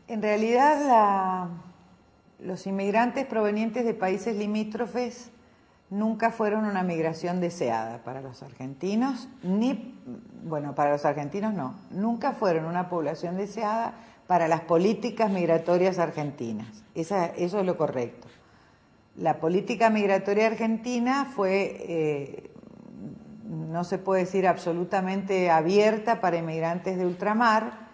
En realidad los inmigrantes provenientes de países limítrofes nunca fueron una migración deseada para los argentinos, para los argentinos no, nunca fueron una población deseada para las políticas migratorias argentinas. Eso es lo correcto. La política migratoria argentina fue, no se puede decir absolutamente abierta para inmigrantes de ultramar,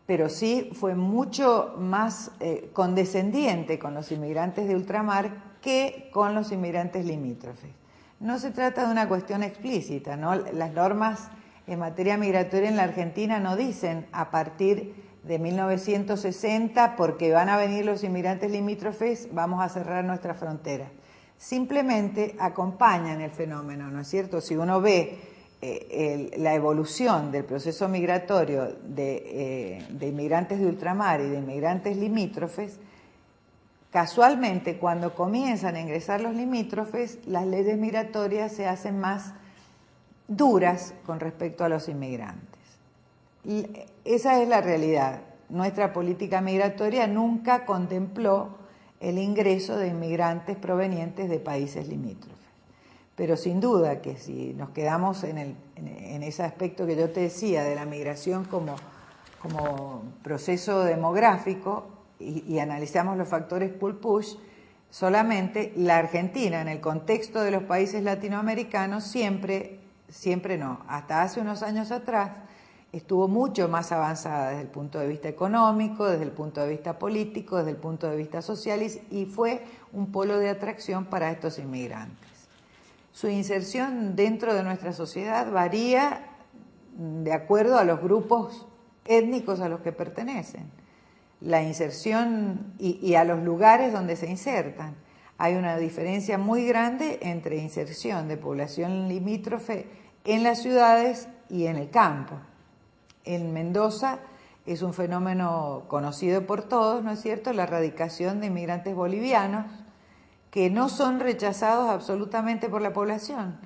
pero sí fue mucho más condescendiente con los inmigrantes de ultramar que con los inmigrantes limítrofes. No se trata de una cuestión explícita, ¿no? Las normas en materia migratoria en la Argentina no dicen a partir de 1960, porque van a venir los inmigrantes limítrofes, vamos a cerrar nuestra frontera. Simplemente acompañan el fenómeno, ¿no es cierto? Si uno ve la evolución del proceso migratorio de inmigrantes de ultramar y de inmigrantes limítrofes, casualmente cuando comienzan a ingresar los limítrofes, las leyes migratorias se hacen más duras con respecto a los inmigrantes. Y esa es la realidad. Nuestra política migratoria nunca contempló el ingreso de inmigrantes provenientes de países limítrofes. Pero sin duda que si nos quedamos en ese aspecto que yo te decía de la migración como proceso demográfico y analizamos los factores pull-push, solamente la Argentina en el contexto de los países latinoamericanos siempre no, hasta hace unos años atrás estuvo mucho más avanzada desde el punto de vista económico, desde el punto de vista político, desde el punto de vista social y fue un polo de atracción para estos inmigrantes. Su inserción dentro de nuestra sociedad varía de acuerdo a los grupos étnicos a los que pertenecen. La inserción y a los lugares donde se insertan. Hay una diferencia muy grande entre inserción de población limítrofe en las ciudades y en el campo. En Mendoza es un fenómeno conocido por todos, ¿no es cierto?, la radicación de inmigrantes bolivianos, que no son rechazados absolutamente por la población,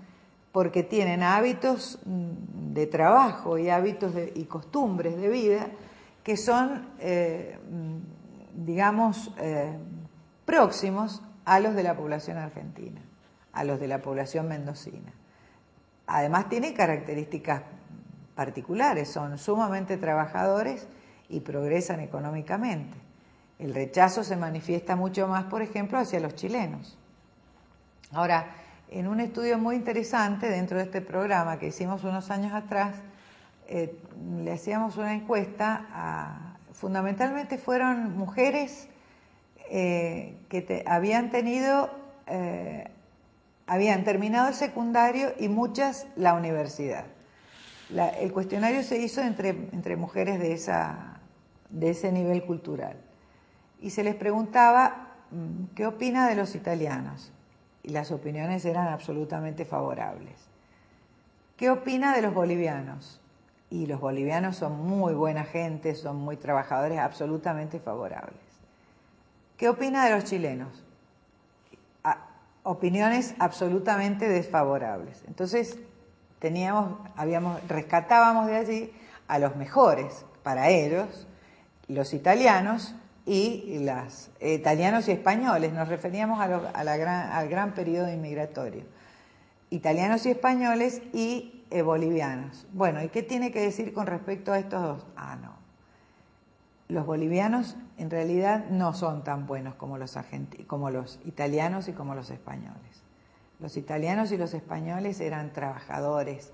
porque tienen hábitos de trabajo y hábitos y costumbres de vida que son, próximos a los de la población argentina, a los de la población mendocina. Además tienen características particulares, son sumamente trabajadores y progresan económicamente. El rechazo se manifiesta mucho más, por ejemplo, hacia los chilenos. Ahora, en un estudio muy interesante dentro de este programa que hicimos unos años atrás, le hacíamos una encuesta fundamentalmente fueron mujeres que habían terminado el secundario y muchas la universidad. El cuestionario se hizo entre mujeres de ese nivel cultural. Y se les preguntaba qué opina de los italianos. Y las opiniones eran absolutamente favorables. ¿Qué opina de los bolivianos? Y los bolivianos son muy buena gente, son muy trabajadores, absolutamente favorables. ¿Qué opina de los chilenos? Opiniones absolutamente desfavorables. Entonces, rescatábamos de allí a los mejores para ellos, los italianos italianos y españoles, nos referíamos al gran periodo inmigratorio. Italianos y españoles y bolivianos. Bueno, ¿y qué tiene que decir con respecto a estos dos? No. Los bolivianos en realidad no son tan buenos como los italianos y como los españoles. Los italianos y los españoles eran trabajadores,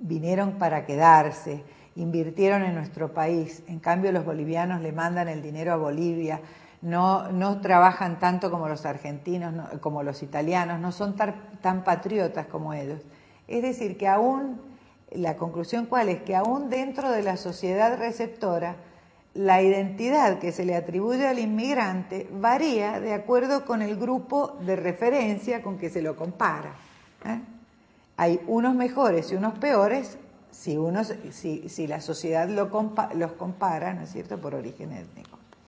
vinieron para quedarse, invirtieron en nuestro país. En cambio, los bolivianos le mandan el dinero a Bolivia, no trabajan tanto como los argentinos, como los italianos, no son tan patriotas como ellos. Es decir, que la conclusión ¿cuál es? Que aún dentro de la sociedad receptora, la identidad que se le atribuye al inmigrante varía de acuerdo con el grupo de referencia con que se lo compara. Hay unos mejores y unos peores si la sociedad los compara, ¿no es cierto?, por origen étnico.